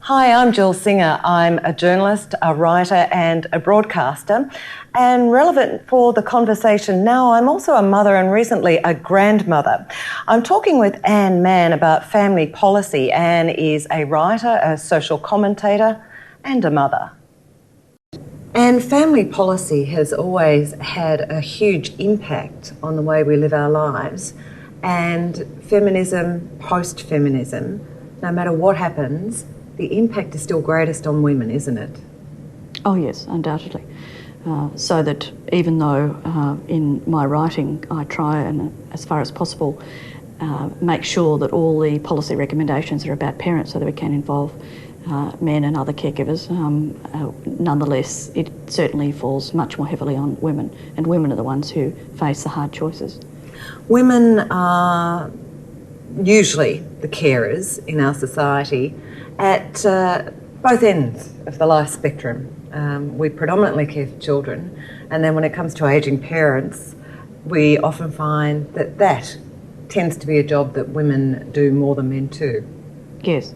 Hi, I'm Jill Singer. I'm a journalist, a writer and a broadcaster. And relevant for the conversation now, I'm also a mother and recently a grandmother. I'm talking with Manne about family policy. Anne is a writer, a social commentator and a mother. And family policy has always had a huge impact on the way we live our lives. And feminism, post-feminism, no matter what happens, the impact is still greatest on women, isn't it? Oh yes, undoubtedly. So that even though in my writing I try and as far as possible make sure that all the policy recommendations are about parents so that we can involve men and other caregivers, nonetheless it certainly falls much more heavily on women, and women are the ones who face the hard choices. Women are usually the carers in our society at both ends of the life spectrum. We predominantly care for children, and then when it comes to ageing parents, we often find that that tends to be a job that women do more than men too. Yes.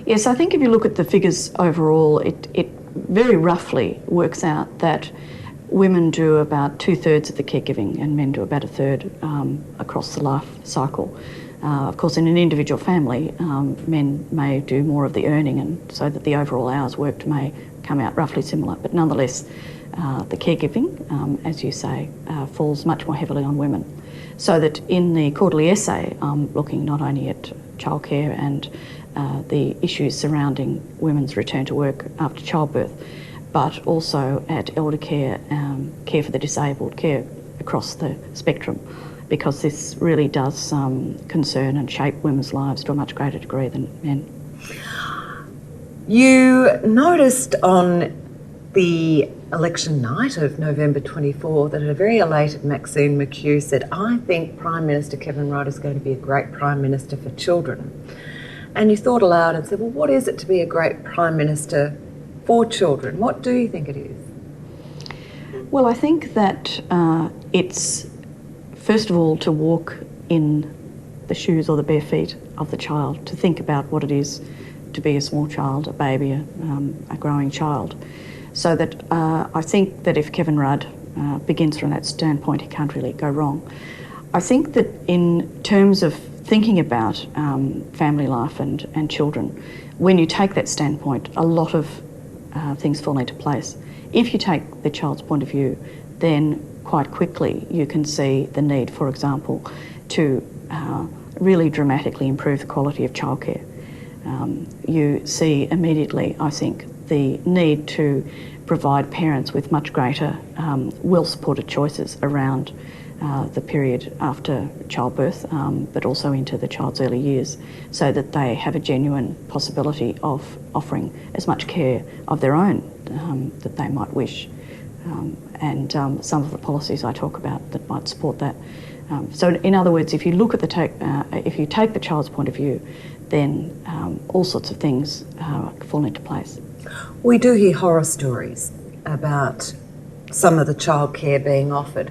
Yes, I think if you look at the figures overall, it very roughly works out that women do about 2/3 of the caregiving and men do about 1/3 across the life cycle. Of course, in an individual family, men may do more of the earning, and so that the overall hours worked may come out roughly similar. But nonetheless, the caregiving, as you say, falls much more heavily on women. So that in the quarterly essay, I'm looking not only at childcare and the issues surrounding women's return to work after childbirth, but also at elder care, care for the disabled, care across the spectrum, because this really does concern and shape women's lives to a much greater degree than men. You noticed on the election night of November 24 that a very elated Maxine McHugh said, "I think Prime Minister Kevin Rudd is going to be a great Prime Minister for children." And you thought aloud and said, well, what is it to be a great Prime Minister for children? What do you think it is? Well, I think that it's, first of all, to walk in the shoes or the bare feet of the child, to think about what it is to be a small child, a baby, a growing child. So that I think that if Kevin Rudd begins from that standpoint, he can't really go wrong. I think that in terms of thinking about family life and children, when you take that standpoint, a lot of things fall into place. If you take the child's point of view, then quite quickly you can see the need, for example, to really dramatically improve the quality of childcare. You see immediately, I think, the need to provide parents with much greater well-supported choices around the period after childbirth, but also into the child's early years, so that they have a genuine possibility of offering as much care of their own that they might wish. And some of the policies I talk about that might support that. So in other words, if you look at if you take the child's point of view, then all sorts of things fall into place. We do hear horror stories about some of the childcare being offered.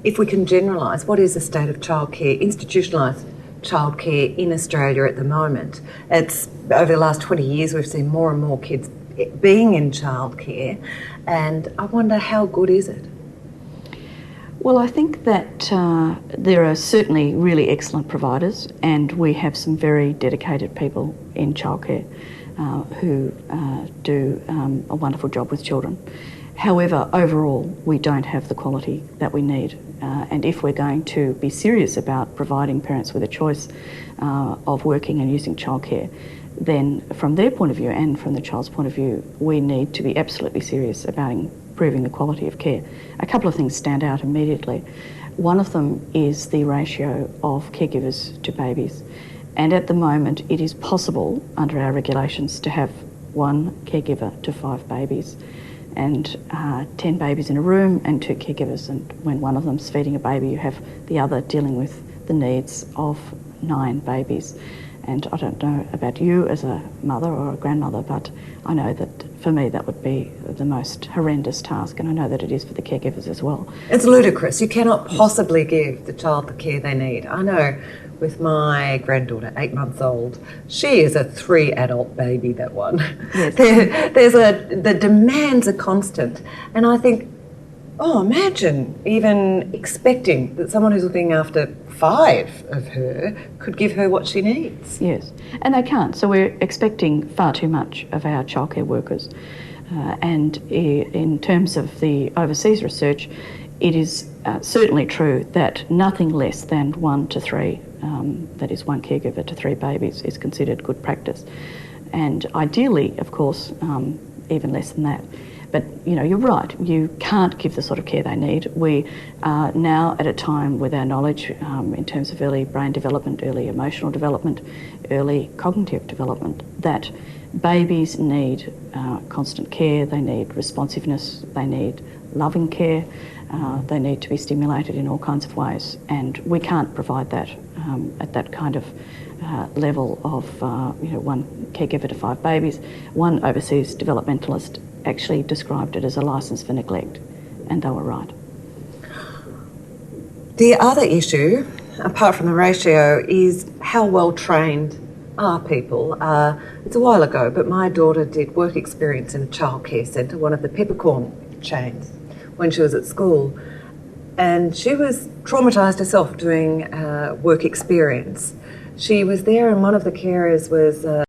If we can generalise, what is the state of childcare, institutionalised childcare in Australia at the moment? It's over the last 20 years we've seen more and more kids being in childcare, and I wonder, how good is it? Well, I think that there are certainly really excellent providers, and we have some very dedicated people in childcare who do a wonderful job with children. However, overall, we don't have the quality that we need. And if we're going to be serious about providing parents with a choice of working and using childcare, then from their point of view and from the child's point of view, we need to be absolutely serious about improving the quality of care. A couple of things stand out immediately. One of them is the ratio of caregivers to babies. And at the moment, it is possible under our regulations to have one caregiver to 5 babies, and 10 babies in a room and 2 caregivers. And when one of them's feeding a baby, you have the other dealing with the needs of 9 babies. And I don't know about you as a mother or a grandmother, but I know that for me that would be the most horrendous task, and I know that it is for the caregivers as well. It's ludicrous. You cannot possibly give the child the care they need. I know with my granddaughter, 8 months old. She is a 3 adult baby, that one. Yes. The demands are constant. And I think, oh, imagine even expecting that someone who's looking after 5 of her could give her what she needs. Yes, and they can't. So we're expecting far too much of our childcare workers. And in terms of the overseas research, it is certainly true that nothing less than 1 to 3, that is 1 caregiver to 3 babies, is considered good practice. And ideally, of course, even less than that. But, you know, you're right, you can't give the sort of care they need. We are now at a time with our knowledge in terms of early brain development, early emotional development, early cognitive development, that babies need constant care, they need responsiveness, they need loving care, they need to be stimulated in all kinds of ways. And we can't provide that at that kind of level of, 1 caregiver to 5 babies. One overseas developmentalist actually described it as a licence for neglect, and they were right. The other issue, apart from the ratio, is how well trained are people. It's a while ago, but my daughter did work experience in a childcare centre, one of the peppercorn chains, when she was at school. And she was traumatised herself doing work experience. She was there and one of the carers was